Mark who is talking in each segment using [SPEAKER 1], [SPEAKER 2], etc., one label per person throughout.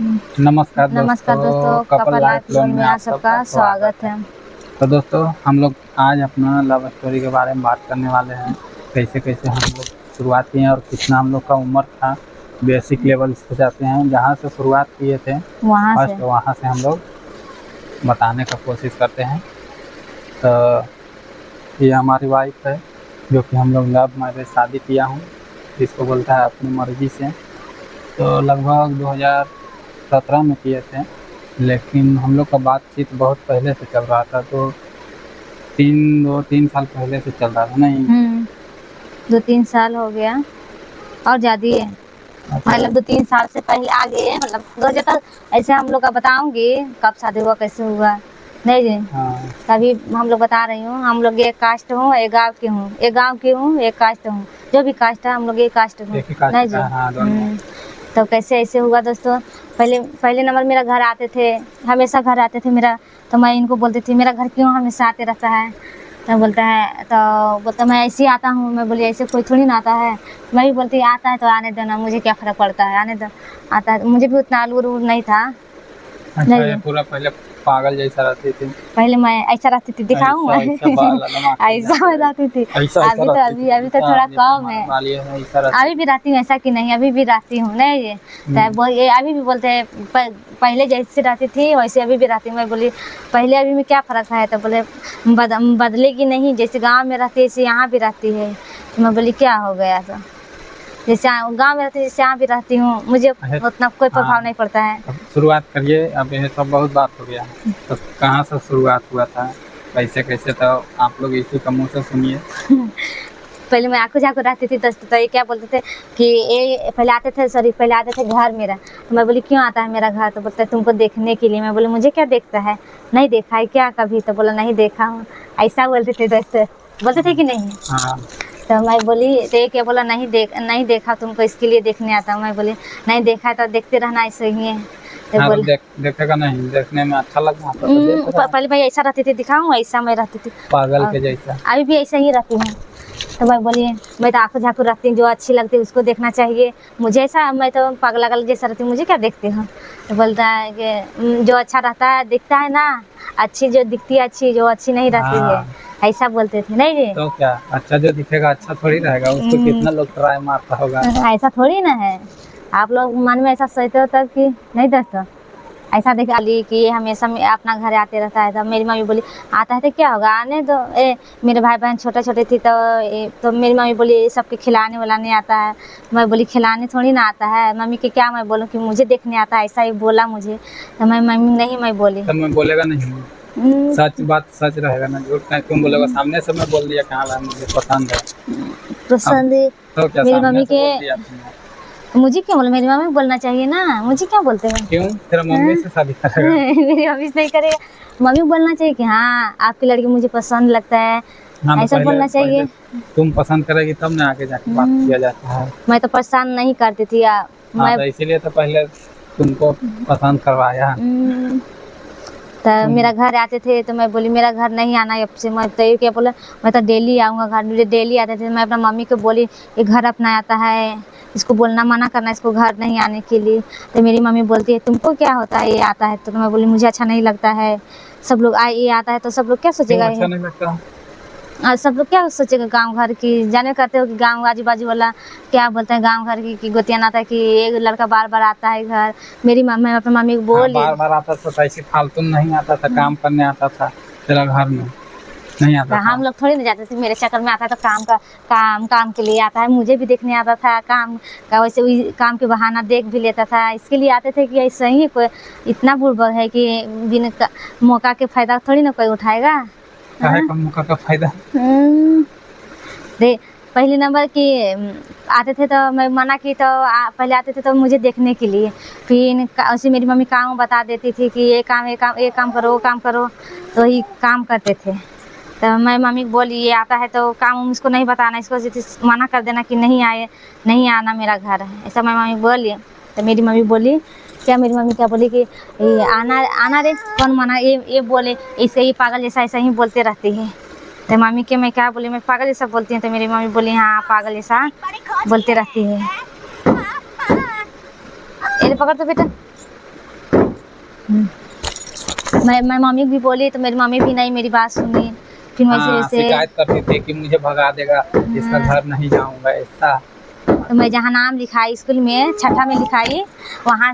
[SPEAKER 1] नमस्कार दोस्तों, couple life loan में आप सबका स्वागत है।
[SPEAKER 2] तो दोस्तों हम लोग आज अपना लव स्टोरी के बारे में बात करने वाले हैं। कैसे कैसे हम लोग शुरुआत किए हैं और कितना हम लोग का उम्र था। बेसिक लेवल से जाते हैं, जहाँ से शुरुआत किए थे वहाँ से हम लोग बताने का कोशिश करते हैं। तो ये हमारी वाइफ है, जो कि हम लोग लव मैरिज शादी किया हूँ, जिसको बोलता है अपनी मर्जी से। तो लगभग 2017 में किए थे, लेकिन हम लोग का बातचीत बहुत पहले से चल रहा था। तो 3 साल पहले से चल रहा था। नहीं
[SPEAKER 1] 2-3 साल हो गया और ज़्यादा है। मतलब 2-3 साल से पहले आगे, मतलब 2000 तक ऐसे हम लोग का बताऊंगी कब शादी हुआ कैसे हुआ। नहीं जी, तभी हम लोग बता रही हूँ। हम लोग एक कास्ट हूँ, एक गाँव की हूँ, एक गाँव की हूँ, एक कास्ट हूँ। जो भी कास्ट है हम लोग एक कास्ट हूँ। नहीं जी। तो कैसे ऐसे हुआ दोस्तों, पहले नंबर मेरा घर आते थे, हमेशा घर आते थे मेरा। तो मैं इनको बोलती थी मेरा घर क्यों हमेशा आते रहता है। तो बोलता मैं ऐसे ही आता हूँ। मैं बोली ऐसे कोई थोड़ी ना आता है। मैं भी बोलती आता है तो आने दो ना, मुझे क्या फ़र्क पड़ता है, आने दो। आता है, मुझे भी उतना आलू नहीं था।
[SPEAKER 2] अच्छा, ये पूरा पहले पागल जैसा रहती थी।
[SPEAKER 1] पहले मैं ऐसा रहती थी, दिखाऊं मैं ऐसा मैं रहती थी। अभी तो थोड़ा कम है। अभी भी रहती हूँ, ऐसा कि नहीं, अभी भी रहती हूँ। नहीं ये अभी भी बोलते हैं पहले जैसे रहती थी वैसे अभी भी रहती हूँ। मैं बोली पहले अभी में क्या फ़र्क है। तो बोले बदलेगी नहीं, जैसे गाँव में रहती है ऐसे यहाँ भी रहती है। तो मैं बोली क्या हो गया। तो जैसे गाँव में रहती है जैसे यहाँ भी रहती हूँ, मुझे उतना कोई प्रभाव नहीं पड़ता है।
[SPEAKER 2] शुरुआत करिए, अब ये सब बहुत बात हो गया। तो कहाँ से शुरुआत हुआ था, कैसे कैसे, तो आप लोग इसी का मुँह से सुनिए।
[SPEAKER 1] पहले मैं आँखों झाँखों रहती थी दोस्तों। तो ये क्या बोलते थे कि ये पहले आते थे घर मेरा। तो मैं बोली क्यों आता है मेरा घर। तो बोलते तुमको देखने के लिए। मैं बोली मुझे क्या देखता है, नहीं देखा है क्या कभी। तो बोला नहीं देखा हूँ, ऐसा बोलते थे दोस्तों। बोलते थे कि नहीं।
[SPEAKER 2] हाँ।
[SPEAKER 1] तो मैं बोली तो ये क्या बोला नहीं देखा तुमको, इसके लिए देखने आता हूँ। मैं बोली नहीं देखा है तो देखते रहना ऐसे ही है।
[SPEAKER 2] तो देखेगा नहीं, देखने में अच्छा लगता
[SPEAKER 1] तो पहले मैं ऐसा रहती थी, दिखाऊँ ऐसा मैं रहती थी
[SPEAKER 2] पागल के जैसा।
[SPEAKER 1] अभी भी ऐसा ही रहती हूँ। तो मैं बोली मैं तो आँखों झाँखों रखती हूँ, जो अच्छी लगती है उसको देखना चाहिए। मुझे ऐसा, मैं तो पागल जैसा रहती हूँ, मुझे क्या देखते हो। तो बोलता है कि जो अच्छा रहता है दिखता है ना, अच्छी जो दिखती है अच्छी, जो अच्छी नहीं रहती है, ऐसा बोलते थे। नहीं जी,
[SPEAKER 2] तो क्या अच्छा जो दिखेगा अच्छा थोड़ी रहेगा, उसको कितना लोग ट्राई मारता होगा।
[SPEAKER 1] ऐसा थोड़ी ना है। आप लोग मन में ऐसा सोचते हो तब कि नहीं दोस्तों। ऐसा देखा ली कि हमेशा अपना घर आते रहता है। तब मेरी मम्मी बोली आता है तो क्या होगा, आने दो। मेरे भाई बहन छोटे छोटे थी तो मेरी मम्मी बोली सबके खिलाने वालाने आता है। मैं बोली खिलाने थोड़ी ना आता है मम्मी के, क्या मैं बोलूँ कि मुझे देखने आता है, ऐसा ही बोला मुझे। तो मैं मम्मी नहीं, मैं बोली
[SPEAKER 2] तो मैं बोलेगा नहीं, सच बात सच रहेगा ना, झूठ नहीं तुम बोलेगा। सामने से मैं बोल दिया कहाँ मुझे पसंद है,
[SPEAKER 1] तो क्या मेरी मम्मी के मुझे क्यों बोले, मेरी मम्मी बोलना चाहिए ना, मुझे क्या बोलते हैं।
[SPEAKER 2] क्यों तेरा मम्मी से शादी करेगा।
[SPEAKER 1] मेरी मम्मी से नहीं करेगा, मम्मी बोलना चाहिए कि हाँ आपकी लड़की मुझे पसंद लगता है।
[SPEAKER 2] हाँ,
[SPEAKER 1] ऐसा बोलना चाहिए।
[SPEAKER 2] तुम पसंद करेगी तब ना आगे जाके बात किया जाता है।
[SPEAKER 1] मैं तो पसंद नहीं करती थी
[SPEAKER 2] मैं तो इसीलिए तो पहले तुमको पसंद करवाया।
[SPEAKER 1] तो मेरा घर आते थे तो मैं बोली मेरा घर नहीं आना अब से। मैं तो ये क्या बोला, मैं तो डेली आऊँगा घर, मुझे डेली आते थे। मैं अपना मम्मी को बोली ये घर अपना आता है, इसको बोलना मना करना इसको घर नहीं आने के लिए। तो मेरी मम्मी बोलती है तुमको क्या होता है ये आता है। तो मैं बोली मुझे अच्छा नहीं लगता है। सब लोग ये आता है तो सब लोग क्या सोचेगा,
[SPEAKER 2] अच्छा नहीं लगता।
[SPEAKER 1] सब लोग क्या सोचेगा गांव घर की। जाने करते हो कि गांव आजू बाजू वाला क्या बोलते हैं गांव घर की कि गोतियान आता है कि एक लड़का बार बार आता है घर। मेरी मम्मी अपनी मम्मी को बोली
[SPEAKER 2] बार बार आता था, ऐसे फालतू नहीं आता था, काम करने आता था तेरा घर में नहीं आता था।
[SPEAKER 1] हम लोग थोड़ी ना जाते थे, मेरे चक्कर में आता है तो काम के लिए आता है। मुझे भी देखने आता था काम का, वैसे काम के बहाना देख भी लेता था। इसके लिए आते थे कि ऐसा ही कोई इतना बुड़बक है कि बिना मौका के फायदा थोड़ी ना कोई उठाएगा।
[SPEAKER 2] मौका का फायदा
[SPEAKER 1] दे पहले नंबर की आते थे तो मैं मना की। तो पहले आते थे तो मुझे देखने के लिए, फिर ऐसे मेरी मम्मी काम बता देती थी कि ये काम करो वो काम करो, तो ही काम करते थे। तो मैं मम्मी को बोली ये आता है तो काम इसको नहीं बताना, इसको मना कर देना कि नहीं आना मेरा घर है, ऐसा मैं मम्मी बोली। तो मेरी मम्मी बोली मेरी मम्मी क्या बोली कि ये आना रे, कौन मना, ये बोले इससे ये पागल जैसा ऐसा ही बोलते रहती है। तो मम्मी के मैं क्या बोली, मैं पागल जैसा बोलती हूँ। तो मेरी मम्मी बोली हाँ पागल जैसा बोलते रहती है। ये पकड़ तो बेटा, मैं मम्मी भी बोली तो मेरी मम्मी भी नहीं मेरी बात सुनी। फिर वैसे
[SPEAKER 2] हाँ,
[SPEAKER 1] वैसे
[SPEAKER 2] शिकायत करती थी कि मुझे भगा देगा, इसका
[SPEAKER 1] हाँ।
[SPEAKER 2] घर नहीं जाऊंगा ऐसा।
[SPEAKER 1] तो मैं जहाँ नाम लिखाई स्कूल में छठा में लिखाई, वहाँ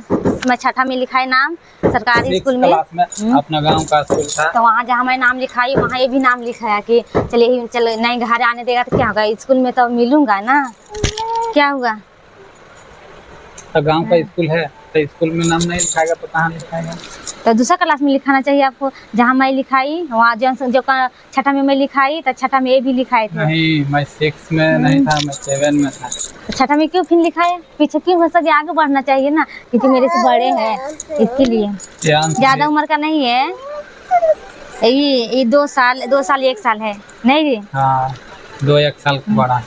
[SPEAKER 1] मैं छठा में लिखाई नाम सरकारी
[SPEAKER 2] 6
[SPEAKER 1] स्कूल में।
[SPEAKER 2] क्लास में अपना गांव का स्कूल था।
[SPEAKER 1] तो वहाँ जहाँ मैं नाम लिखाई वहाँ ये भी नाम लिखाया कि चलिए चलो नहीं घर आने देगा तो क्या होगा, स्कूल में तो मिलूंगा ना, क्या हुआ।
[SPEAKER 2] तो गांव का स्कूल है तो स्कूल में नाम नहीं लिखाएगा तो कहाँ लिखाएगा?
[SPEAKER 1] तो दूसरा क्लास में लिखाना चाहिए आपको। जहाँ मैं लिखाई वहाँ जो छठा में मैं लिखाई तो छठा में ये भी लिखाए थे।
[SPEAKER 2] नहीं, मैं 6 में नहीं था, मैं 7 में था।
[SPEAKER 1] तो छठा में क्यों फिर लिखाए, पीछे क्यों हो सके, आगे बढ़ना चाहिए ना, क्योंकि मेरे से बड़े हैं इसके लिए। ज़्यादा उम्र का नहीं है, ये 2 साल 1 साल है नहीं जी।
[SPEAKER 2] हाँ, 2-1 साल का बड़ा।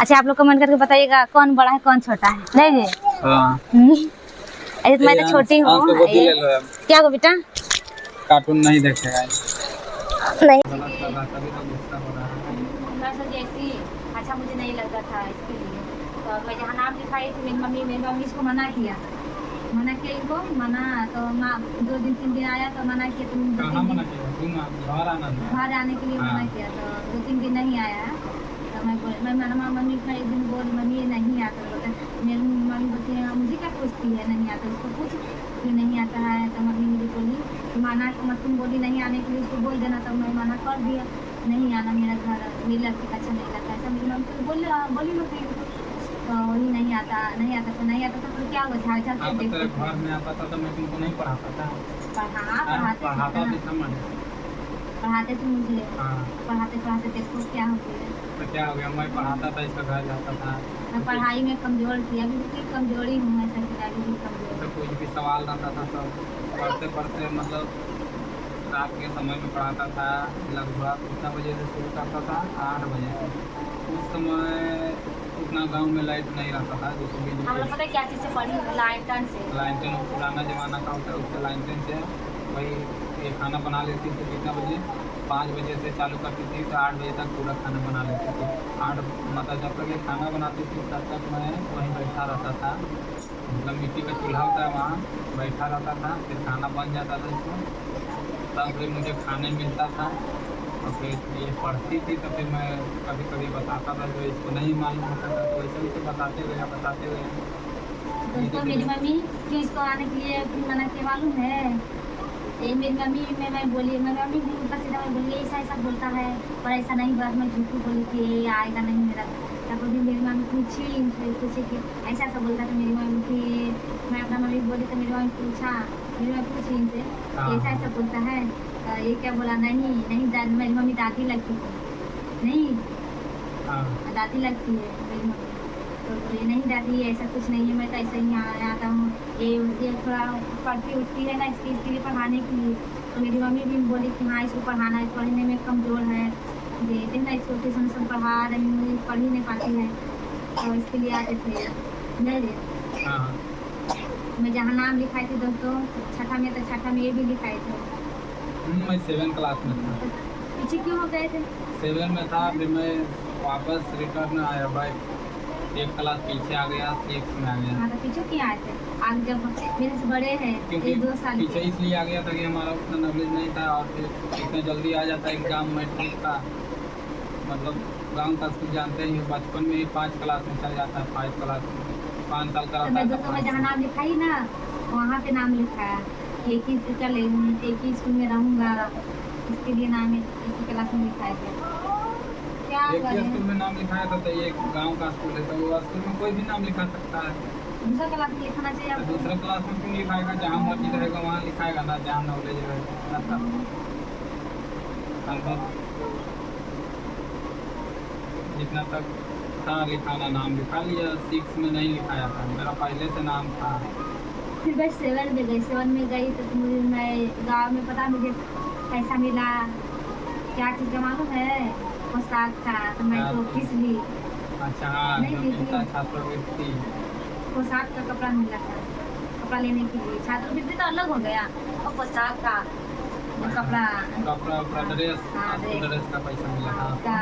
[SPEAKER 1] अच्छा आप लोग कमेंट करके बताइएगा कौन बड़ा है कौन छोटा है, नहीं जी।
[SPEAKER 2] हाँ,
[SPEAKER 1] ऐसे तो मैं तो छोटी हूँ। क्या हो बेटा,
[SPEAKER 2] कार्टून नहीं देखेगा।
[SPEAKER 1] नहीं
[SPEAKER 2] गलत कर रहा, तभी तो गुस्सा हो रहा है।
[SPEAKER 1] मैं तो जैसी अच्छा मुझे नहीं लगता था इसके लिए। तो मैं जहाँ नाम लिखाई थी मेरी मम्मी इसको मना किया इनको मना। तो माँ 2 दिन 3 दिन आया तो मना किया, तुम
[SPEAKER 2] कहाँ मना किया? तुम घर
[SPEAKER 1] आने के लिए
[SPEAKER 2] हाँ।
[SPEAKER 1] मना किया। तो 2-3 दिन नहीं आया। तो मैं मम्मी को एक दिन बोली मम्मी ये नहीं आता बोलता। मेरी मम्मी बोलती है मुझे क्या पूछती है नहीं आता, उसको पूछ क्यों नहीं आता है। तो मम्मी मुझे बोली माना तुम बोली नहीं आने के लिए उसको बोल देना। तो मैं मना कर दिया, नहीं आना मेरा घर, मेरी लड़की का अच्छा नहीं लगता ऐसा मेरी मम्मी को बोली मैं फिर। तो वही नहीं आता तो फिर क्या हुआ, झाड़ झाड़ से
[SPEAKER 2] तेरे घर में आता था तो मैं तुमको नहीं पढ़ाता था।
[SPEAKER 1] पढ़ाते थे मुझे।
[SPEAKER 2] हाँ।
[SPEAKER 1] पढ़ाते देखो क्या हो गया।
[SPEAKER 2] तो क्या हो गया, मैं पढ़ाता था, इसका घर जाता था।
[SPEAKER 1] मैं पढ़ाई में कमज़ोर थी, अभी भी कमज़ोरी हूँ, ऐसा कि अभी भी कमज़ोर
[SPEAKER 2] तो कुछ भी सवाल रहता था तो पढ़ते मतलब रात के समय में पढ़ाता था। लगभग कितना बजे से शुरू करता था? 8 बजे से। उस समय उतना गांव में लाइट नहीं रहता था, जैसे बिजली।
[SPEAKER 1] हम लोग पता है क्या चीज़ से पढ़ी, लालटेन से।
[SPEAKER 2] लालटेन पुराना ज़माना का होता है, उससे लालटेन से वही ये खाना बना लेती थी। कितना बजे? 5 बजे से चालू करती थी तो 8 बजे तक पूरा खाना बना लेती थी। 8 मतलब जब तक ये खाना बनाती थी तब तक मैं वहीं बैठा रहता था। मतलब मिट्टी का चूल्हा होता है, वहाँ बैठा रहता था। फिर खाना बन जाता था इसमें, तब फिर मुझे खाने मिलता था। और फिर ये पढ़ती थी तो फिर मैं कभी कभी बताता था, जो इसको नहीं मालूम होता था तो वैसे उसे बताते गए।
[SPEAKER 1] दोस्तों मेरी मम्मी क्यों इसको आने के लिए मना किया मालूम है। ये मेरी मम्मी मैं बोली, मेरी मम्मी भी उल्टा सीधा मैं बोली ऐसा बोलता है, और ऐसा नहीं बात मैं झूठी बोली कि ये आएगा नहीं मेरा। तब भी मेरी मम्मी पूछे कि ऐसा बोलता था। मेरी मम्मी की मैं अपना मम्मी बोली तो मेरी मम्मी पूछी इनसे ऐसा बोलता है। तो ये क्या बोला, नहीं मेरी मम्मी दादी लगती थी, नहीं दादी लगती है मेरी मम्मी। तो बोले नहीं दादी ऐसा कुछ नहीं है, मैं तो ऐसे ही आता हूँ, ये थोड़ा पढ़ती उठती है ना इसके लिए पढ़ाने के लिए। तो मेरी मम्मी भी बोली कि हाँ इसको पढ़ाना है, पढ़ने में कमज़ोर है, देते ना इसको ट्यूशन सब पढ़ा रही हूँ, पढ़ ही नहीं पाती है, तो इसके लिए आते थे नहीं। मैं जहाँ नाम लिखाई थी दोस्तों छठा में, तो छठा में ये भी लिखाए थे।
[SPEAKER 2] मैं 7 क्लास में था।
[SPEAKER 1] पीछे क्यों हो गए थे?
[SPEAKER 2] 7 में था, फिर मैं वापस रिटर्न आया, भाई 1 क्लास पीछे आ गया, 6 में आ गया।
[SPEAKER 1] हाँ तो पीछे क्यों आए थे? आज जब मेरे से बड़े हैं,
[SPEAKER 2] क्योंकि
[SPEAKER 1] 2 साल
[SPEAKER 2] पीछे इसलिए आ गया था कि हमारा उतना नॉलेज नहीं था, और फिर इतना जल्दी आ जाता एग्ज़ाम मैट्रिक का। मतलब गांव का स्कूल जानते ही, बचपन में ही 5 क्लास में चल जाता है, 5 क्लास में 5 साल का रहता है।
[SPEAKER 1] दोस्तों मैं जहाँ नाम लिखाई ना वहाँ पे नाम लिखाया, एक ही स्कूल में रहूँगा, इसके लिए नाम एक ही क्लास में लिखाए थे। क्या
[SPEAKER 2] एक ही स्कूल में नाम लिखाया था, तो ये गांव का स्कूल है तो वो स्कूल में कोई भी नाम लिखा सकता है।
[SPEAKER 1] दूसरा क्लास में लिखाना चाहिए।
[SPEAKER 2] तो दूसरा क्लास में क्यों लिखाएगा? जहाँ मर्जी रहेगा वहाँ लिखाएगा ना, जहाँ नॉलेज रहेगा। जितना तक था लिखाना नाम लिखा लिया, 6 में नहीं लिखाया था, मेरा पहले से नाम था।
[SPEAKER 1] फिर मैं 7 में गई, तो मुझे मैं गाँव में पता मुझे पैसा मिला, क्या चीज़ का मालूम है, पोशाक था, तो मैं तो किस ली।
[SPEAKER 2] अच्छा हाँ, छात्रवृत्ति
[SPEAKER 1] पोशाक का कपड़ा मिला था, कपड़ा लेने के लिए। छात्रवृत्ति तो अलग हो गया, और पोशाक का कपड़ा
[SPEAKER 2] ड्रेस का पैसा मिला था।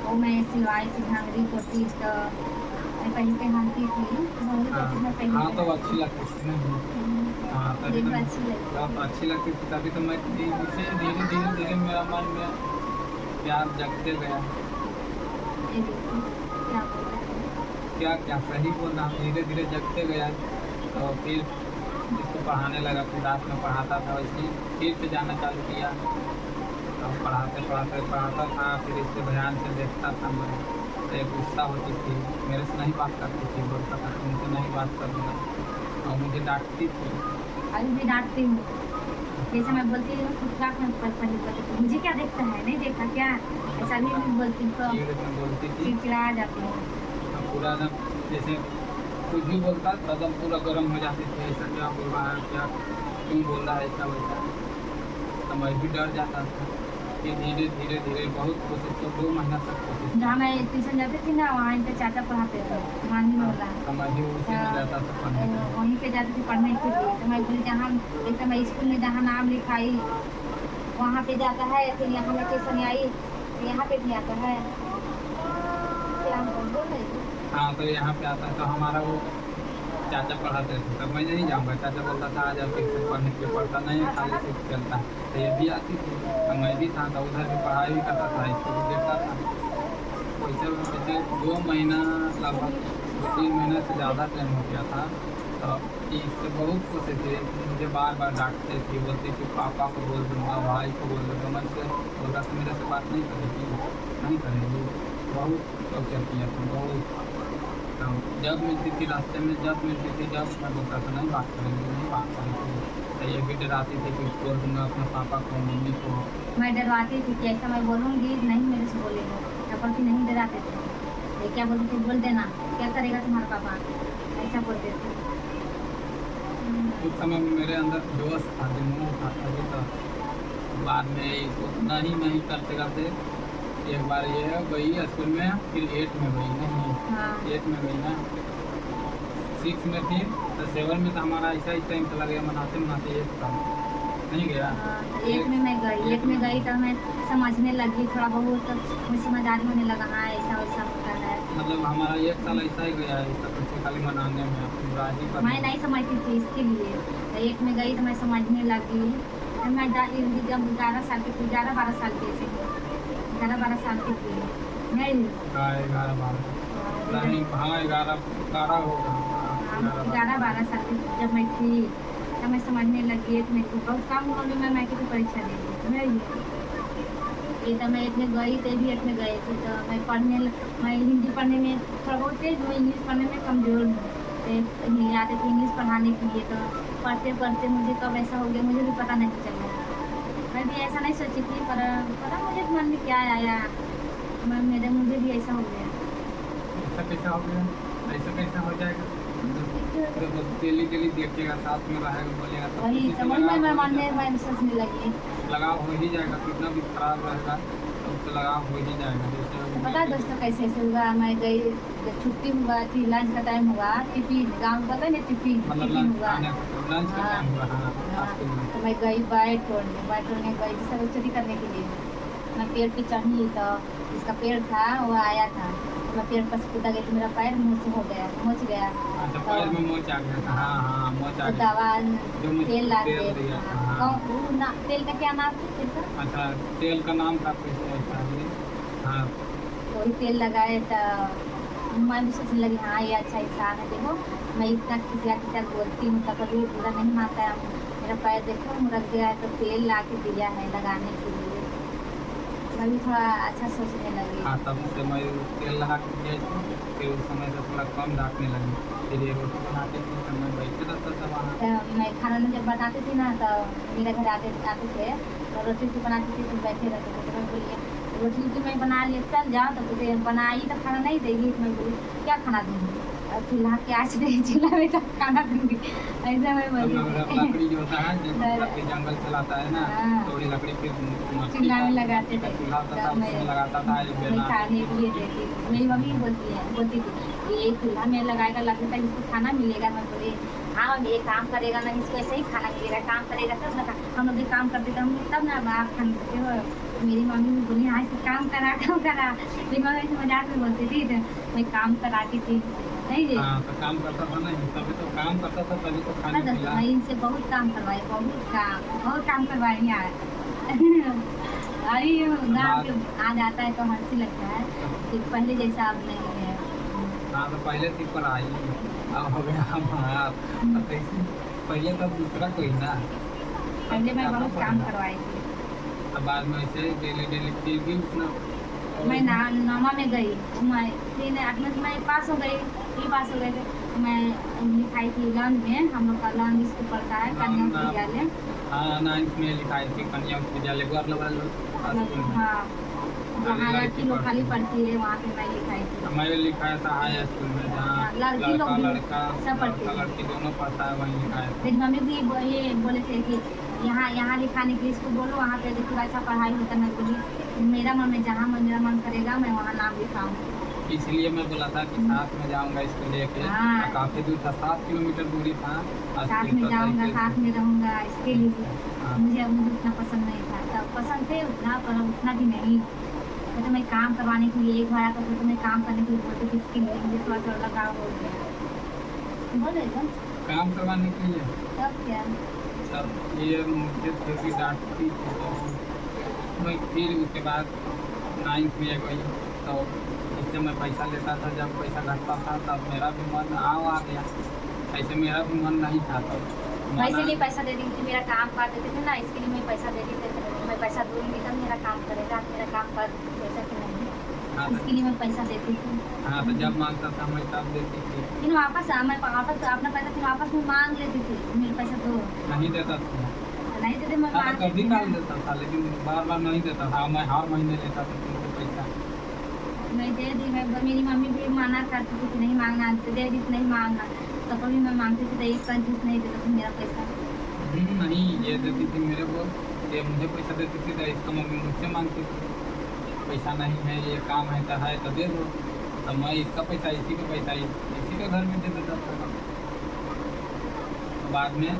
[SPEAKER 1] वो मैं सिलवाई थी, घाघरी कुर्ती तो मैं पहन के हाथी थी।
[SPEAKER 2] हाँ तो अच्छी लगती थी ना। हाँ तभी
[SPEAKER 1] देखो
[SPEAKER 2] तो
[SPEAKER 1] अच्छी लगी।
[SPEAKER 2] जब अच्छी लगती थी तभी तो मैं इसे धीरे धीरे धीरे मेरा मन में प्यार जगते गया।
[SPEAKER 1] ये देखो क्या बोल रहा है।
[SPEAKER 2] क्या क्या सही बोल रहा हूँ, धीरे धीरे जगते गया। और फिर इसको पढ़ाने लगा, फिर रात में पढ़ाता था, वैसे फिर से जाना चालू किया। और पढ़ाते पढ़ाते पढ़ाता था, फिर इससे ध्यान से देखता था मैं। तो एक गुस्सा होती थी, मेरे से नहीं बात करती थी, बोलता था तुमसे नहीं बात करूँगा, और मुझे डांटती थी।
[SPEAKER 1] अभी भी डांटती हूँ, जैसे मैं बोलती हूँ खुद का पहले बोलती थी, मुझे क्या देखता है, नहीं देखता क्या, ऐसा भी मैं बोलती हूँ तो
[SPEAKER 2] धीरे में बोलती थी,
[SPEAKER 1] चिड़चिड़ा जाती हूँ।
[SPEAKER 2] और पूरा एकदम जैसे कुछ भी बोलता तो एकदम पूरा गर्म हो जाती थी, ऐसा क्या बोल रहा है, क्या क्यों बोल रहा है, ऐसा वैसा। तो मैं भी डर जाता था। फिर धीरे धीरे धीरे बहुत कोशिश की, 2 महीना तक कोशिश
[SPEAKER 1] जहाँ
[SPEAKER 2] की।
[SPEAKER 1] मैं ट्यूशन जाती थी ना, वहाँ इनके चाचा पढ़ाते थे, मानी वाला।
[SPEAKER 2] तो मैं भी उसी में रहता था पढ़ने के लिए।
[SPEAKER 1] वहीं पे जाती थी पढ़ने के लिए। तो मैं बोली जहाँ एक तो मैं स्कूल में जहाँ नाम लिखाई वहाँ पे जाता है, फिर यहाँ मैं ट्यूशन आई तो यहाँ पे भी आता है। क्या बोल रही थी?
[SPEAKER 2] हाँ, तो यहाँ पे आता है तो हमारा वो चाचा पढ़ाते थे, तब मैं नहीं जाऊँगा, चाचा बोलता था आ जा ट्यूशन पढ़ने के लिए, पढ़ता नहीं है, खाली सिर्फ खेलता है। तो ये भी आती थी, तो मैं भी था, तो उधर भी पढ़ाई भी करता था, इसको भी देखता था। वैसे वैसे 2 महीना लगभग 2-3 महीने से ज़्यादा टाइम हो गया था। तो इससे बहुत कोशिश थी, मुझे बार बार डांटते थी, बोलती थी पापा को बोल दूँगा, भाई को बोल दूँगा। मैं से बोल रहा था मेरे से बात नहीं करेगी, नहीं करेगी, बहुत टॉर्चर किया था, बहुत। तो जब मिलती थी रास्ते में, जब मिलती थी, जब मैं बोलता था नहीं बात करेंगे, नहीं बात करेंगे। तो ये भी डराती थी कि बोल दूँगा अपने पापा को, मम्मी को।
[SPEAKER 1] मैं डरवाती थी कि ऐसा मैं बोलूँगी नहीं मेरे से बोलेगा, या बोलती नहीं डराते थे। ये क्या बोलती थी, बोल देना क्या करेगा तुम्हारा पापा, ऐसा बोलते थे।
[SPEAKER 2] उस समय में मेरे अंदर जोश था, जुनून था, तभी तो बाद में इसको नहीं करते करते एक बार ये गई स्कूल में, फिर 8 में गई, नहीं
[SPEAKER 1] हाँ
[SPEAKER 2] 8 में गई ना, 6 में थी, तो 7 में तो हमारा ऐसा ही टाइम चला गया, मनाते मनाते 8 का नहीं गया।
[SPEAKER 1] एक में मैं गई, एक में गई तो मैं समझने लगी थोड़ा बहुत, मुझे समझदारी होने लगा, हाँ ऐसा वैसा होता है।
[SPEAKER 2] मतलब हमारा 1 साल ऐसा ही गया है, इसका पीछे खाली मनाने में, राजी
[SPEAKER 1] मैं
[SPEAKER 2] करने में।
[SPEAKER 1] नहीं समझती थी इसके लिए। तो एक में गई तो मैं समझने लगी। तो मैं जब 11 साल की थी, 11-12 साल की थी, 11-12 साल की थी नहीं।
[SPEAKER 2] हाँ 11-12 नहीं, हाँ 11 होगा, 11-12।
[SPEAKER 1] 11-12 साल की जब मैं थी तो मैं समझने लगी। एक में थी बहुत कम उम्र में मैं की परीक्षा दी थी नहीं। ये तो मैं एक में गई तो भी एक में गई थी, तो मैं हिंदी पढ़ने में थोड़ा बहुत तेज हूँ, इंग्लिश पढ़ने में कमज़ोर हूँ। तो आते थे इंग्लिश पढ़ाने के लिए, तो पढ़ते पढ़ते मुझे कब ऐसा हो गया मुझे भी पता नहीं चला। मैं भी ऐसा नहीं सोची थी, पर पता मुझे मन में क्या आया, मुझे भी ऐसा हो गया।
[SPEAKER 2] ऐसा कैसा हो गया, ऐसा कैसा हो जाएगा, डेली डेली देखेगा, साथ में रहेगा, बोलेगा तो
[SPEAKER 1] वही
[SPEAKER 2] किसी से
[SPEAKER 1] समझ में
[SPEAKER 2] लगाव हो ही
[SPEAKER 1] मन में
[SPEAKER 2] जाएगा।
[SPEAKER 1] मैं सोचने लगी।
[SPEAKER 2] लगाव हो ही जाएगा, कितना भी खराब रहेगा तो उससे लगाव हो ही जाएगा। जैसे
[SPEAKER 1] तो पता है दोस्तों कैसे ऐसे हुआ, मैं गई जब छुट्टी हुआ थी, लंच का टाइम हुआ, टिफिन गाँव पता है ना, टिफिन
[SPEAKER 2] मतलब
[SPEAKER 1] टिफिन
[SPEAKER 2] लंच
[SPEAKER 1] हुआ।
[SPEAKER 2] खाने लंच का
[SPEAKER 1] हाँ,
[SPEAKER 2] टाइम हुआ, हाँ
[SPEAKER 1] हाँ,
[SPEAKER 2] स्कूल में।
[SPEAKER 1] तो मैं गई बैट तोड़ने गई जिससे चोरी करने के लिए। मैं पेड़ पे चढ़ी तो जिसका पेड़ था वो आया था, तो मैं पेड़ पर से कूदा गई तो मेरा पैर मुँह हो गया, मोच गया।
[SPEAKER 2] अच्छा,
[SPEAKER 1] तो
[SPEAKER 2] पैर में मोच आ गया था, हाँ हाँ मोच आ
[SPEAKER 1] तो
[SPEAKER 2] गया।
[SPEAKER 1] दवा
[SPEAKER 2] जो मुझे
[SPEAKER 1] तेल ला के,
[SPEAKER 2] तेल दिया था, हाँ।
[SPEAKER 1] तेल का क्या नाम था तेल का?
[SPEAKER 2] अच्छा, तेल का नाम था कैसे ऐसा है? हाँ
[SPEAKER 1] वही तेल लगाए तो मैं भी सोचने लगी हाँ ये अच्छा इंसान है। देखो मैं इतना किसी बोलती हूँ तो कभी बुरा नहीं मानता है। मेरा पैर देखो मुरक गया है, तो तेल ला के दिया है लगाने के लिए। मैं भी थोड़ा अच्छा सोचने लगी।
[SPEAKER 2] हाँ, तब से मैं तेल लगा के दिया थी, फिर उस समय से थोड़ा कम डांटने लगी। फिर ये रोटी बनाते थे तो मैं बैठे रहता था वहाँ।
[SPEAKER 1] तो मैं खाना में जब बनाती थी ना तो मेरे घर आते थे तो रोटी बनाती थी तो बैठे रहते थे। तो मैं बोलिए रोटी मैं बना लिए, चल जाओ, तो बोलते बनाई तो खाना नहीं देगी। तो मैं बोली क्या खाना दूँगी, और चूल्हा के आँच दे, चूल्हा में तो खाना दूँगी, ऐसा मैं
[SPEAKER 2] तो
[SPEAKER 1] बोली
[SPEAKER 2] लकड़ी जो होता है, जब लकड़ी जंगल चलाता है ना,
[SPEAKER 1] हाँ।
[SPEAKER 2] तो वही लकड़ी फिर
[SPEAKER 1] चूल्हा में लगाते थे,
[SPEAKER 2] चूल्हा होता था,
[SPEAKER 1] तब मैं
[SPEAKER 2] उसमें लगाता था, एक बेलना।
[SPEAKER 1] खाने के लिए देती थी। मेरी मम्मी बोलती थी ये चूल्हा में लगाएगा, लगता है इसको खाना मिलेगा। मैं बोली हाँ ये काम करेगा ना, इसको ऐसे ही खाना मिलेगा, काम करेगा तब ना। हम लोग भी काम करते थे, हम लोग तब ना आप खाना देते हो। मेरी मम्मी भी बोली हाँ इसको काम करा। मेरी मम्मी ऐसे मजाक में बोलती थी, तो मैं काम कराती थी। नहीं जी।
[SPEAKER 2] हाँ, तो काम करता था नहीं, तभी तो काम करता था, तभी तो खाने
[SPEAKER 1] मैं
[SPEAKER 2] मिला।
[SPEAKER 1] इनसे बहुत काम करवाए, बहुत काम करवाए यार। अरे गाँव के आ जाता है तो हंसी लगता है कि पहले जैसा अब नहीं है।
[SPEAKER 2] हाँ, तो पहले थी पढ़ाई, अब हो गया हमारा। अब कैसे, पहले तो दूसरा कोई ना,
[SPEAKER 1] पहले मैं
[SPEAKER 2] करना
[SPEAKER 1] बहुत काम
[SPEAKER 2] पड़ेगा।
[SPEAKER 1] करवाई थी।
[SPEAKER 2] अब बाद में ऐसे डेली डेली फिर भी उतना
[SPEAKER 1] मैं नामा में गई, मैं फिर 8वीं में मैं पास हो गई, फिर पास हो गए थे तो मैं लिखाई थी लॉन में, हम लोग का लॉन स्कूल पढ़ता है कन्या उच्च विद्यालय।
[SPEAKER 2] हाँ, 9th में लिखाई थी कन्या उच्च विद्यालय गर्ल स्कूल में।
[SPEAKER 1] हाँ, जहाँ लड़की लोग खाली पढ़ती है वहाँ पे मैं लिखाई थी।
[SPEAKER 2] मैं लिखाया था हाई स्कूल में, जहाँ
[SPEAKER 1] लड़की लोग
[SPEAKER 2] लड़का
[SPEAKER 1] भी
[SPEAKER 2] लड़का
[SPEAKER 1] सब पढ़ती है।
[SPEAKER 2] लड़की दोनों पढ़ता है, वहीं लिखाया था।
[SPEAKER 1] मेरी मम्मी भी ये बोले थे कि यहाँ लिखाने के लिए इसको बोलो, वहाँ पे देखो ऐसा पढ़ाई होता। मैं बोली मेरा मन में जहाँ मेरा मन करेगा मैं वहाँ नाम लिखाऊंगी।
[SPEAKER 2] इसलिए मैं बोला था कि साथ में जाऊंगा इसको लेके।
[SPEAKER 1] हाँ।
[SPEAKER 2] काफी दूर था, 7 किलोमीटर दूरी था।
[SPEAKER 1] साथ में जाऊंगा, साथ में रहूंगा, इसके लिए
[SPEAKER 2] हाँ।
[SPEAKER 1] मुझे उतना पसंद नहीं था, तब पसंद थे उतना, पर उतना भी नहीं। तो मैं काम करवाने के लिए एक बार आता था, तो मैं काम करने के लिए बोलती थी, इसके लिए मुझे थोड़ा थोड़ा लगाव हो गया। बोलेगा
[SPEAKER 2] काम करवाने के लिए
[SPEAKER 1] तब क्या।
[SPEAKER 2] तब ये मुझसे थोड़ी डांटती थी, तो मैं फिर उसके बाद 9th में गई, तो इससे मैं पैसा लेता था। जब पैसा घटता था तब मेरा भी मन आ गया, ऐसे मेरा भी मन नहीं था। तो
[SPEAKER 1] मैं इसीलिए पैसा दे दी थी, मेरा काम कर देते थे ना, इसके लिए मैं पैसा दे दी थी। मैं पैसा दूंगी तब मेरा काम करेगा, मेरा काम कर पैसा कि नहीं,
[SPEAKER 2] हाँ,
[SPEAKER 1] इसके लिए मैं पैसा देती थी।
[SPEAKER 2] हाँ, तो जब मांगता था मैं तब देती थी।
[SPEAKER 1] फिर वापस मैं वापस अपना पैसा फिर वापस में मांग लेती थी, मेरे पैसा दो।
[SPEAKER 2] नहीं देता था।
[SPEAKER 1] नहीं देते मैं
[SPEAKER 2] हाँ,
[SPEAKER 1] मांग
[SPEAKER 2] तो कभी
[SPEAKER 1] लेती
[SPEAKER 2] काल
[SPEAKER 1] थी।
[SPEAKER 2] देता था, लेकिन बार बार नहीं देता था। मैं हर महीने लेता था तुमसे पैसा।
[SPEAKER 1] मैं दे दी। मेरी मम्मी भी मना करती थी कि नहीं मांगना, तो दे दी नहीं मांगना। तो कभी मैं मांगती थी तो एक कंजूस नहीं देता था मेरा पैसा।
[SPEAKER 2] नहीं, ये देती थी मेरे को, ये मुझे पैसा देती थी, तो इसका मम्मी मुझसे मांगती थी पैसा नहीं है, ये काम है तो दे दो। तो मैं इसका पैसा, इसी का पैसा इसी के घर में दे देता था। तो बाद में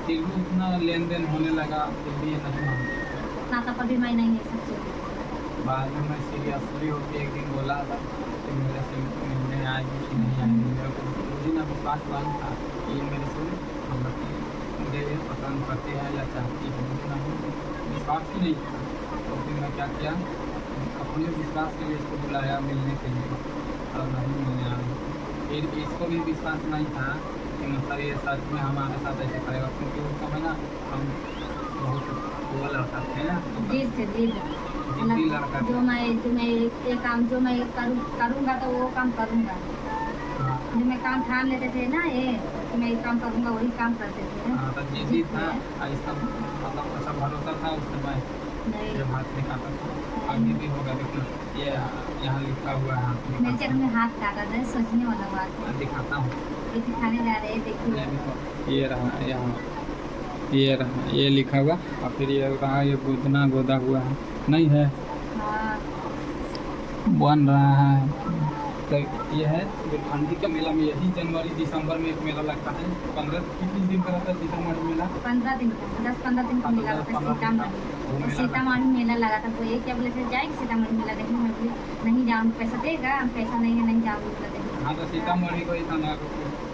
[SPEAKER 2] फिर भी उतना लेन देन होने लगा, फिर भी ये नहीं मानती।
[SPEAKER 1] उतना तो कभी मैं नहीं है सब चीज़।
[SPEAKER 2] बाद में मैं सीरियसली होकर एक दिन बोला था कि मेरे से मिलने आएगी कि नहीं आएगी। मेरे को उस दिन विश्वास बन था कि ये मेरे से मुझे ये पसंद करती है या चाहती है, मुझे नहीं विश्वास ही नहीं था। तो फिर मैं क्या किया, अपने विश्वास के लिए इसको बुलाया मिलने के लिए, और नहीं मिलने आया। फिर इसको भी विश्वास नहीं था कि मतलब ये सच में हमारे साथ ऐसे करेगा, क्योंकि उस समय ना हम बहुत वो लड़का थे ना,
[SPEAKER 1] जिद थे, जिद।
[SPEAKER 2] जिद्दी लड़का
[SPEAKER 1] जो
[SPEAKER 2] था।
[SPEAKER 1] मैं ये काम जो मैं करूँगा तो वो काम करूँगा।
[SPEAKER 2] हाँ,
[SPEAKER 1] जो मैं काम ठान लेते थे ना ये कि मैं ये काम करूँगा, वही काम करते थे।
[SPEAKER 2] हाँ, तो जिद्दी था। और इसका मतलब ऐसा भरोसा था उस समय,
[SPEAKER 1] नहीं,
[SPEAKER 2] जब हाथ दिखाता था। अभी भी होगा, देखना ये यहाँ लिखा हुआ है, हाथ
[SPEAKER 1] मेरे चेहरे में
[SPEAKER 2] दिखाता
[SPEAKER 1] हाथ काटा था, सोचने वाला बात है।
[SPEAKER 2] हूँ, दिखाता हूँ।
[SPEAKER 1] ये दिखाने जा रहे हैं, देखिए।
[SPEAKER 2] ये देखो, ये रहा यहाँ, ये रहा, ये लिखा हुआ, और फिर ये रहा, ये गोदना गोदा हुआ है नहीं है,
[SPEAKER 1] हाँ,
[SPEAKER 2] बन रहा है। तो ये है जो ठंडी के मेला में, यही जनवरी दिसंबर में एक मेला लगता है। 15 किस दिन का रहता है सीतामढ़ी मेला?
[SPEAKER 1] 15 दिन का, 10-15 दिन का मेला होता है सीतामढ़ी। तो सीतामढ़ी मेला लगा था, तो ये क्या बोले थे जाएगी सीतामढ़ी मेला देखने। मैं बोली नहीं जाऊँगी, पैसा देगा, पैसा नहीं है, नहीं जाऊँगी मेला देखने।
[SPEAKER 2] हाँ, तो सीतामढ़ी को ही था ना,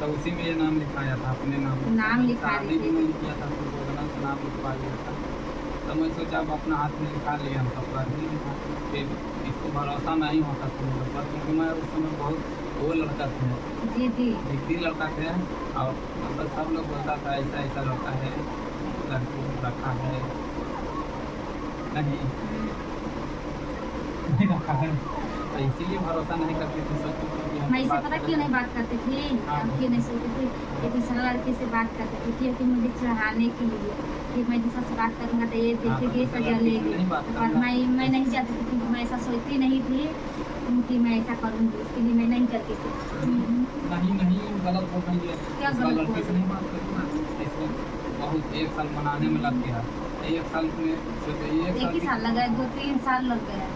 [SPEAKER 2] तो उसी में ये नाम लिखाया था, अपने
[SPEAKER 1] नाम लिखा
[SPEAKER 2] शादी
[SPEAKER 1] दी
[SPEAKER 2] भी
[SPEAKER 1] थी।
[SPEAKER 2] नहीं किया था, तो गोदना से नाम लिखवा लिया था। तो मैं सोचा अब अपना हाथ में लिखा लिया, हम सब कर ही लिखा। फिर इसको भरोसा नहीं होता था मेरे ऊपर, क्योंकि मैं उस समय बहुत वो लड़का था,
[SPEAKER 1] जी जी।
[SPEAKER 2] जिद्दी लड़का थे। और मतलब सब लोग बोलता था ऐसा ऐसा लड़का है, लड़की रखा है नहीं, नहीं रखा है, तो इसीलिए भरोसा नहीं करती थी सब कुछ।
[SPEAKER 1] मैं इससे पता क्यों नहीं बात करती थी,
[SPEAKER 2] हाँ।
[SPEAKER 1] अब क्यों नहीं सोचती थी कि दूसरा लड़के से बात करती थी, क्योंकि मुझे चढ़ाने के लिए कि मैं दूसरा से बात करूँगा तो ये
[SPEAKER 2] हाँ, तो
[SPEAKER 1] देखेगी,
[SPEAKER 2] दूसरे
[SPEAKER 1] सजा
[SPEAKER 2] लड़के से
[SPEAKER 1] लेगी।
[SPEAKER 2] नहीं बात
[SPEAKER 1] पर
[SPEAKER 2] करना।
[SPEAKER 1] मैं नहीं चाहती थी, क्योंकि मैं ऐसा सोचती नहीं थी कि मैं ऐसा करूँगी, इसके लिए मैं नहीं करती थी।
[SPEAKER 2] नहीं नहीं, गलत हो गई है।
[SPEAKER 1] क्या
[SPEAKER 2] इसका
[SPEAKER 1] गलत
[SPEAKER 2] लड़की
[SPEAKER 1] हुआ?
[SPEAKER 2] से नहीं बात करूँगा, इसको बहुत 1 साल मनाने में लग गया। 1 साल में सोचे, 1
[SPEAKER 1] एक ही साल लगा है, 2-3 साल लग गया।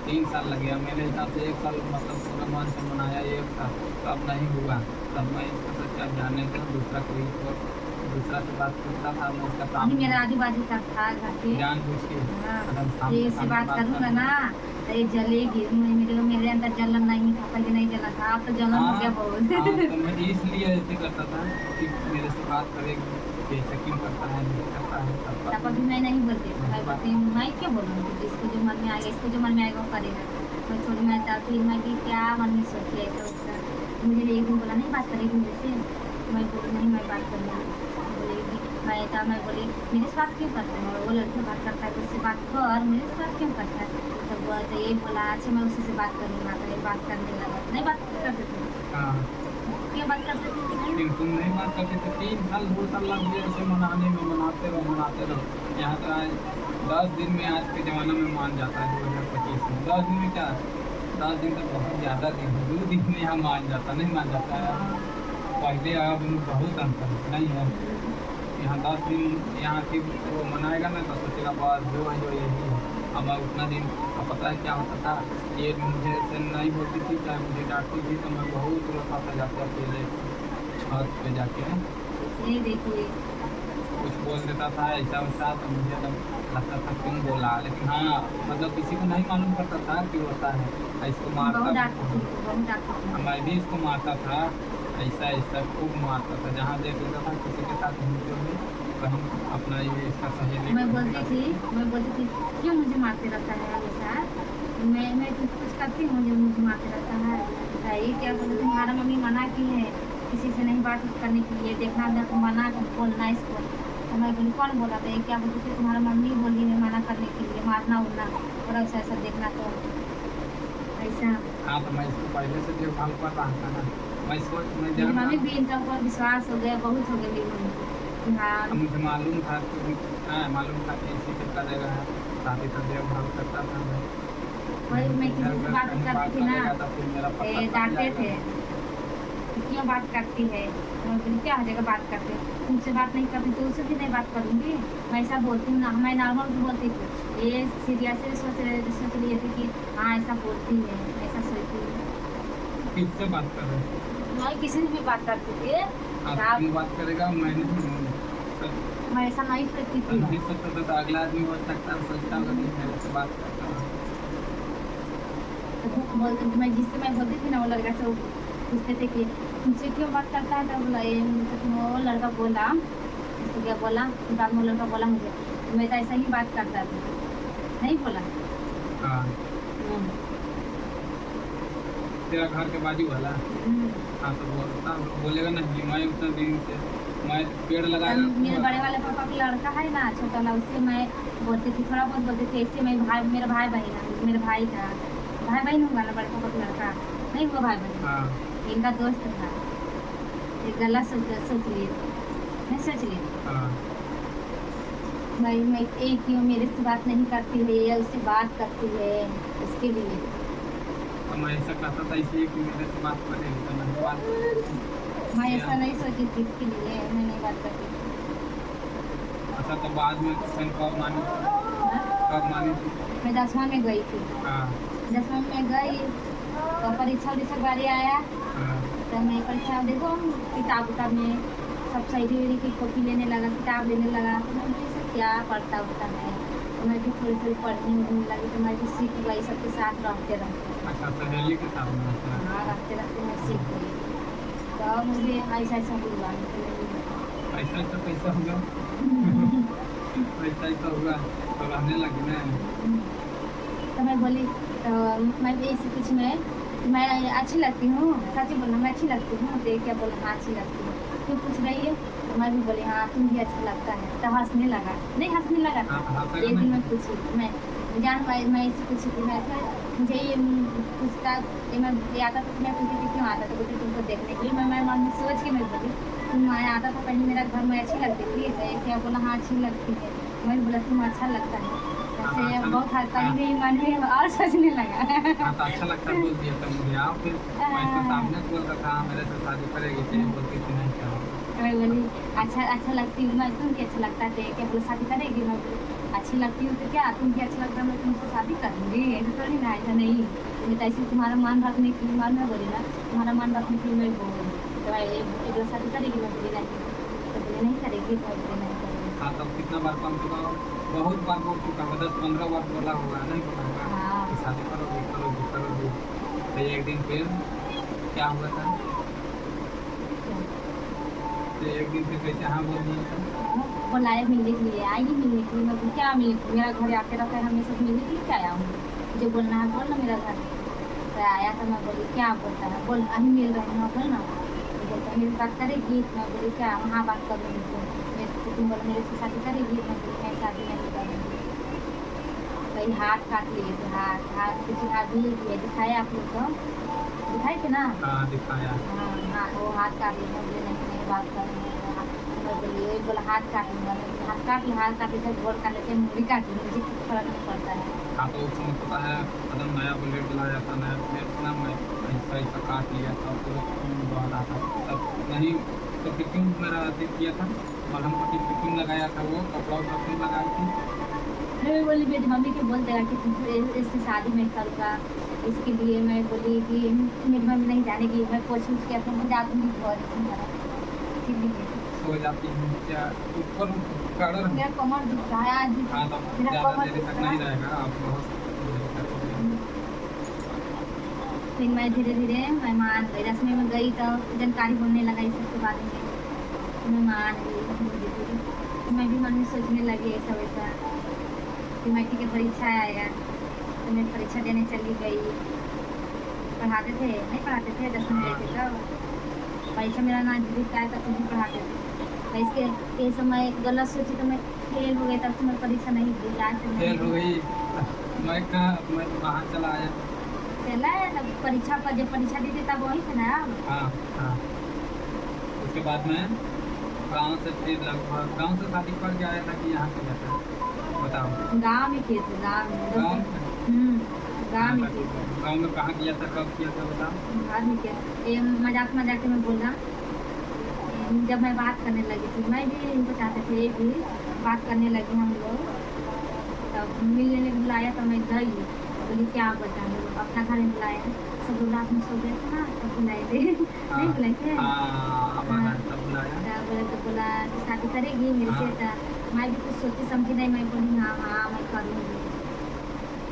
[SPEAKER 2] 3 साल लग गया मेरे हिसाब से। 1 साल मतलब पूरा मन से मनाया 1 साल, तो अब नहीं हुआ। तब मैं इसको सोचा जाने का दूसरा कोई को दूसरा से बात करता था, मैं उसका
[SPEAKER 1] अभी
[SPEAKER 2] सामने
[SPEAKER 1] मेरा आजू बाजू का था घर पे।
[SPEAKER 2] जानबूझ के
[SPEAKER 1] हाँ,
[SPEAKER 2] एकदम
[SPEAKER 1] तो
[SPEAKER 2] सामने
[SPEAKER 1] ये से
[SPEAKER 2] सामने
[SPEAKER 1] बात करूंगा
[SPEAKER 2] करना।
[SPEAKER 1] ना तो ये जलेगी। मेरे अंदर जलन नहीं था, पहले नहीं जला था, अब तो जलन हो
[SPEAKER 2] हाँ
[SPEAKER 1] गया
[SPEAKER 2] हाँ,
[SPEAKER 1] बहुत।
[SPEAKER 2] तो मैं इसलिए ऐसे करता था कि मेरे से बात करेगी कि ऐसा क्यों करता है, नहीं करता है, तब पर
[SPEAKER 1] तब अभी मैं नहीं बोलती थी, मैं
[SPEAKER 2] नहीं बात
[SPEAKER 1] बोलती हूँ मैं क्या बोलूँगी, जिसको जो मन में आएगा, इसको जो मन में आएगा वो करेगा। मैं थोड़ी मैं फिर मैं कि क्या मन में सोची ऐसा वैसा। मुझे एक दिन बोला नहीं बात करेगी मेरे से, मैं बोली नहीं मैं बात करूँगी। बोलेगी मैं बोली मेरे से बात क्यों करता है, वो लड़की बात करता है तो उससे बात कर, मेरे से बात क्यों करता है। तो यही बोला अच्छा मैं उसी से बात करूँगा, तो ये बात करने लगा। नहीं बात करते थे,
[SPEAKER 2] हाँ।
[SPEAKER 1] क्यों बात करते थे।
[SPEAKER 2] लेकिन तुम नहीं बात करते थे, 3 साल 2 साल लग गए ऐसे मनाने में, मनाते रहो यहाँ तो आज 10 दिन में, आज के ज़माना में मान जाता है 2025 में। 10 दिन में क्या, 10 दिन तो बहुत ज़्यादा दिन है, 2 दिन में यहाँ मान जाता, नहीं मान जाता है। पहले अब में बहुत अंतर है, नहीं है। यहाँ 10 दिन यहाँ की वो मनाएगा ना तो सोचेगा बस जो है जो यही है। अब मैं उतना दिन, अब पता है क्या होता था, ये मुझे ऐसे नहीं बोलती थी, चाहे मुझे डांटती थी तो मैं बहुत रोता था जाते अकेले छत पे जाके
[SPEAKER 1] ये देखिए
[SPEAKER 2] कुछ बोल देता था ऐसा वैसा, तो मुझे लगता था क्यों बोला, लेकिन हाँ मतलब किसी को नहीं मालूम पड़ता था कि होता है। इसको मारता
[SPEAKER 1] बहुत
[SPEAKER 2] भी
[SPEAKER 1] डांटती थी, बहुत डांटती थी।
[SPEAKER 2] मैं भी इसको मारता था, ऐसा ऐसा खूब मारता था, जहाँ देख लेता था किसी के साथ घूमते हुए कहीं अपना ये इसका सहेली
[SPEAKER 1] मैं बोलती थी क्यों मुझे मारते रहता है हमेशा, मैं कुछ करती हूँ जो मुझे मारते रहता है। ये क्या बोलते तुम्हारा मम्मी मना की है किसी से नहीं बात करने के लिए, देखना अगर तुम मना कर बोलना इसको। तो मैं बोली कौन बोला था, ये क्या बोलती थी तुम्हारा मम्मी बोली है मना करने के लिए, मारना उड़ना और ऐसा ऐसा देखना तो ऐसा।
[SPEAKER 2] हाँ तो मैं इसको पहले से देखभाल कर रहा था ना, मैं इसको मैं
[SPEAKER 1] मेरी
[SPEAKER 2] जानता
[SPEAKER 1] मम्मी भी इनका ऊपर विश्वास हो गया, बहुत हो गया मेरी मम्मी को। हाँ
[SPEAKER 2] अब मुझे मालूम था कि मालूम था कि इसी से करेगा, शादी का देखभाल करता था मैं।
[SPEAKER 1] वही मैं किसी से बात
[SPEAKER 2] कहीं
[SPEAKER 1] करती थी ना
[SPEAKER 2] करेगा तो फिर मेरा पता चल
[SPEAKER 1] डांटते
[SPEAKER 2] जाएगा।
[SPEAKER 1] थे कि क्यों बात करती है। मैं बोली क्या हो जाएगा बात करते, तुमसे बात नहीं करती तो उससे भी नहीं बात करूँगी। मैं ऐसा बोलती हूँ ना, मैं नॉर्मल भी बोलती थी, ये सीरियस सोच लिए थे कि हाँ ऐसा बोलती है, ऐसा सोचती है।
[SPEAKER 2] किससे बात कर रहे हैं?
[SPEAKER 1] मैं किसी से भी बात करती थी
[SPEAKER 2] आप
[SPEAKER 1] आप,
[SPEAKER 2] तुम बात करेगा मैंने
[SPEAKER 1] मैं ऐसा नहीं करती थी।
[SPEAKER 2] नहीं सोचता था तो अगला आदमी हो सकता है सोचता होगा कि मेरे से बात करता हूँ।
[SPEAKER 1] तो बोलते मैं जिससे मैं बोलती थी ना वो लड़का से पूछते थे कि तुमसे क्यों बात करता है, तो बोला ये तो वो लड़का बोला उसको क्या बोला, बाद में वो लड़का बोला मुझे मैं तो ऐसा ही बात करता था, नहीं बोला।
[SPEAKER 2] हाँ
[SPEAKER 1] हम्म,
[SPEAKER 2] तेरा घर के बाजू वाला,
[SPEAKER 1] हम्म।
[SPEAKER 2] हाँ तो बोलेगा नहीं, मैं उतना दिन से मैं पेड़ लगाएगा
[SPEAKER 1] मेरे बड़े वाले पापा का लड़का है ना छोटा वाला, उससे मैं बोलती थी, थोड़ा बहुत बोलती थी ऐसे। मैं भाई मेरा भाई बहन है, मेरा भाई था, भाई बहन होगा ना बड़े पापा का लड़का, नहीं हुआ भाई बहन,
[SPEAKER 2] हाँ
[SPEAKER 1] इनका दोस्त था। ये गलत सोच लिए थे, नहीं सोच लिए थे।
[SPEAKER 2] हाँ
[SPEAKER 1] मैं एक क्यों मेरे से बात नहीं करती है या उससे बात करती है उसके लिए।
[SPEAKER 2] तो मैं ऐसा कहता था इसलिए कि मेरे से बात करेगी तो मैं बात
[SPEAKER 1] मैं ऐसा नहीं सोची थी, इसके लिए मैं नहीं बात करती थी।
[SPEAKER 2] अच्छा तो बाद में फिर कब मानी,
[SPEAKER 1] हाँ?
[SPEAKER 2] कब मानी थी?
[SPEAKER 1] मैं 10वां में गई थी,
[SPEAKER 2] हाँ
[SPEAKER 1] 10वां में गई तो परीक्षा उरीक्षा बारी आया,
[SPEAKER 2] हाँ
[SPEAKER 1] तो मैं परीक्षा देखो किताब उताब में सब सही वही की कॉपी लेने लगा, किताब लेने लगा। तो मैं बोली सब क्या पढ़ता होता है, तो मैं भी थोड़ी थोड़ी पढ़ने उढ़ने लगी, तो मैं भी सीख गई सबके साथ रहते रहते।
[SPEAKER 2] अच्छा सहेली के साथ में रहते हैं।
[SPEAKER 1] हाँ रहते रहते मैं सीख गई, तो मुझे ऐसा ऐसा हुआ
[SPEAKER 2] ऐसा ऐसा कैसा होगा ऐसा ऐसा होगा तो रहने लगे ना।
[SPEAKER 1] तो मैं बोली तो मैं भी इसी कुछ में मैं अच्छी लगती हूँ, सच बोलना मैं अच्छी लगती हूँ, देख क्या बोला हाँ अच्छी लगती हूँ, क्यों पूछ रही है। तो मैं भी बोली हाँ तुम भी अच्छा लगता है, तो हंसने लगा, नहीं हंसने लगा था।
[SPEAKER 2] हाँ, हंसेगा
[SPEAKER 1] एक दिन
[SPEAKER 2] नहीं।
[SPEAKER 1] मैं पूछी मैं इसी पूछी थी, मैं मुझे ये पूछता ये मैं ये आता था, तो मैं पूछती थी क्यों आता था, बोलती तुमको देखने के लिए। मैं मन में सोच के मैं बोली तुम आता था पहले मेरा घर में अच्छी लगती थी, तो क्या बोला हाँ अच्छी लगती है। मैं बोला तुम अच्छा लगता है, ऐसे
[SPEAKER 2] अच्छा
[SPEAKER 1] बहुत हल्का ही नहीं मन में और सोचने लगा।
[SPEAKER 2] हाँ तो अच्छा लगता है बोल दिया तो मुझे आओ फिर मैं इसके सामने बोलता था हाँ, मेरे से शादी करेगी तो ये बोलती थी नहीं करो।
[SPEAKER 1] मैं बोली अच्छा लगती हूँ मैं, तुम क्या अच्छा लगता है, क्या बोला शादी करेगी। मैं बोली अच्छी लगती हूँ तो क्या तुम क्या अच्छा लगता है, मैं तुमसे शादी करूँगी, ऐसा थोड़ी ना, ऐसा नहीं। मैं तो ऐसे तुम्हारा मन रखने के लिए मन में बोली ना, तुम्हारा मन रखने के लिए मैं बोली तो एक शादी करेगी। मैं बोली नहीं, तो बोली बोले नहीं करेगी, मैं बोले नहीं करेगी।
[SPEAKER 2] हाँ, तब कितना बार कम से कम बहुत बार बोल चुका है, 10-15 बार बोला होगा, नहीं बोला होगा
[SPEAKER 1] हाँ।
[SPEAKER 2] कि शादी करोगी करोगी करोगी। तो एक दिन फिर क्या हुआ था? तो एक दिन फिर कैसे हाँ बोल दिया था?
[SPEAKER 1] बुलाए मिलने के लिए, आएगी मिलने के लिए, मैं बोली क्या मिलने के लिए, मेरा घर आके रखा है हमेशा, मिलने के लिए क्या आया हूँ, जो बोलना है बोल ना मेरा घर। तो आया तो मैं बोली क्या बोलता है, बोल अभी मिल रहे हैं बोल ना, तो बोलता है मेरे साथ करेगी, मैं बोली क्या हाँ बात कर रही हूँ, तुम बोल मेरे से शादी करेगी, मैं बोली मैं शादी नहीं करूँगी। वही हाथ काट लिए थे, हाथ कुछ हाथ भी दिए, दिखाए आप लोग को, दिखाए थे ना।
[SPEAKER 2] हाँ, दिखाया।
[SPEAKER 1] हाँ हाँ, वो हाथ काट लिए, मुझे नहीं बात करेंगे, मैं बोली वही बोला हाथ काट लूँगा, मैं बोली हाथ काट लेते गोल काट लेते मुड़ी काट लेंगे, मुझे कुछ फर्क नहीं पड़ता है।
[SPEAKER 2] हाँ, तो उस समय पता है एकदम नया बुलेट लाया था, नया बुलेट ना, मैं ऐसा काट लिया था, पूरा खून बह रहा था, तब नहीं तो टिपिंग मेरा अति किया था, मलहम पट्टी टिपिंग लगाया था, वो कपड़ा उपड़ा क्यों लगाई थी?
[SPEAKER 1] मैं बोली मेरी मम्मी के बोल देगा कि तुमसे इससे शादी मैं करूँगा, इसके लिए मैं बोली कि मेरी मम्मी नहीं जानेगी, मैं पूछ के अपने जा दूँगी घर इसलिए।
[SPEAKER 2] सो जाती हूँ क्या ऊपर कड़र?
[SPEAKER 1] मेरा कमर दुख रहा है आज,
[SPEAKER 2] हाँ, तो
[SPEAKER 1] मेरा
[SPEAKER 2] ज़्यादा
[SPEAKER 1] कमर
[SPEAKER 2] देर
[SPEAKER 1] दुख
[SPEAKER 2] तक
[SPEAKER 1] रहा
[SPEAKER 2] नहीं
[SPEAKER 1] है।
[SPEAKER 2] रहेगा, आप बहुत देर तक हो गया।
[SPEAKER 1] फिर मैं धीरे धीरे मैं मान गई, रस्में में गई तो जानकारी बोलने लगा इस सब के बारे में, तो मैं मान गई धीरे धीरे। तो मैं भी मन में सोचने लगी ऐसा वैसा। फिर मैट्रिक की परीक्षा आया तो मैं परीक्षा देने चली गई। पढ़ाते थे नहीं पढ़ाते थे, 10वीं में थे तब परीक्षा मेरा ना जीत आया तब भी पढ़ाते थे। तो इसके ये समय गलत सोची तो मैं फेल हो गई, तब से मैं परीक्षा नहीं दी, आज तक
[SPEAKER 2] फेल हो
[SPEAKER 1] नहीं दी।
[SPEAKER 2] गई। मैं बाहर चला आया।
[SPEAKER 1] चला है तब परीक्षा पर, जब परीक्षा दी थी तब वहीं थे ना।
[SPEAKER 2] हाँ हाँ, उसके बाद में गाँव से फिर लगभग गाँव से शादी करके आया था कि यहाँ पे जाता है बताओ?
[SPEAKER 1] गाँव में किए थे, गाँव में
[SPEAKER 2] गाँव में?
[SPEAKER 1] गाँव में किए थे।
[SPEAKER 2] गाँव में कहाँ किया था, कब किया था बताओ?
[SPEAKER 1] बाद में किया, ये मजाक मजाक में बोला। जब मैं बात करने लगी थी, मैं भी इनको चाहते थे, ये भी बात करने लगे हम लोग, तब मिलने बुलाया तो मैं गई, बोली क्या बता अपना घर में बुलाया, सब लोग रात में सो गए थे ना तब बुलाए थे। नहीं बुलाए थे।
[SPEAKER 2] हाँ, तब बुलाया।
[SPEAKER 1] बोले तो बोला कि शादी करेगी मेरे से, तो मैं भी कुछ सोची समझी नहीं, मैं बोली हाँ हाँ मैं करूँगी।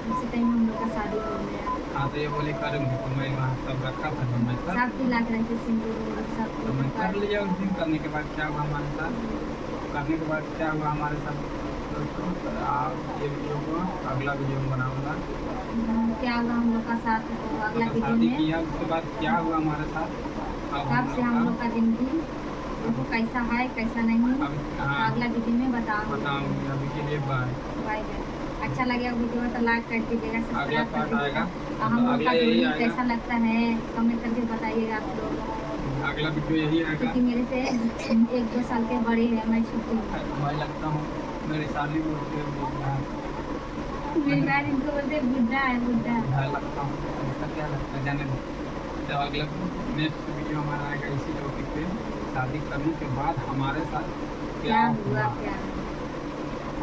[SPEAKER 1] उसी टाइम हम लोग का शादी हो गया।
[SPEAKER 2] हाँ, तो ये बोली करूँगी, तो मैं वहाँ सब रखा था, तो मैं कर
[SPEAKER 1] सब दिला के रखे सिंदूर सब
[SPEAKER 2] तो मैं कर लिया उस दिन। करने के बाद क्या हुआ हमारे साथ, करने के बाद क्या हुआ हमारे साथ दोस्तों, आप ये वीडियो को अगला वीडियो में बनाऊँगा।
[SPEAKER 1] क्या हुआ हम लोग का साथ, तो अगला वीडियो
[SPEAKER 2] शादी
[SPEAKER 1] में
[SPEAKER 2] किया, उसके बाद क्या हुआ हमारे साथ, अब
[SPEAKER 1] तब से हम लोग का जिंदगी देखो कैसा है कैसा नहीं,
[SPEAKER 2] हाँ
[SPEAKER 1] अगला वीडियो में बताऊंगी।
[SPEAKER 2] बताऊँगी। अभी के लिए बाय।
[SPEAKER 1] Bye bye. अच्छा लगेगा वीडियो तो लाइक कर दीजिएगा,
[SPEAKER 2] अगला
[SPEAKER 1] सब्सक्राइब कर
[SPEAKER 2] पार्ट आएगा,
[SPEAKER 1] दीजिएगा, और हम लोग
[SPEAKER 2] अगला
[SPEAKER 1] का
[SPEAKER 2] यही
[SPEAKER 1] वीडियो
[SPEAKER 2] आएगा,
[SPEAKER 1] कैसा लगता है कमेंट करके बताइएगा आप लोग,
[SPEAKER 2] अगला वीडियो यही आएगा।
[SPEAKER 1] क्योंकि मेरे से 1-2 साल के बड़े हैं, मैं छोटी हूँ।
[SPEAKER 2] मैं लगता हूँ मेरी शादी बोलते हैं,
[SPEAKER 1] मेरी बार इनको बोलते बुढ़ा है बुढ़ा।
[SPEAKER 2] मैं लगता हूँ, ऐसा क्या लगता है जाने दो। जब अगला नेक्स्ट वीडियो हमारा आएगा इसी टॉपिक पे, शादी करने के बाद हमारे साथ
[SPEAKER 1] क्या
[SPEAKER 2] क्या
[SPEAKER 1] हुआ
[SPEAKER 2] हुआ,
[SPEAKER 1] क्या।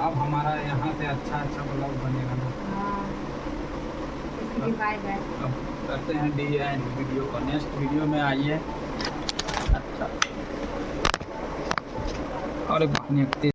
[SPEAKER 2] अब हमारा यहाँ से अच्छा ब्लॉग बनेगा ना।
[SPEAKER 1] हाँ, इसके लिए बाय बाय।
[SPEAKER 2] अब करते हैं डी एंड वीडियो को, नेक्स्ट वीडियो में आइए। अच्छा, और एक बात नहीं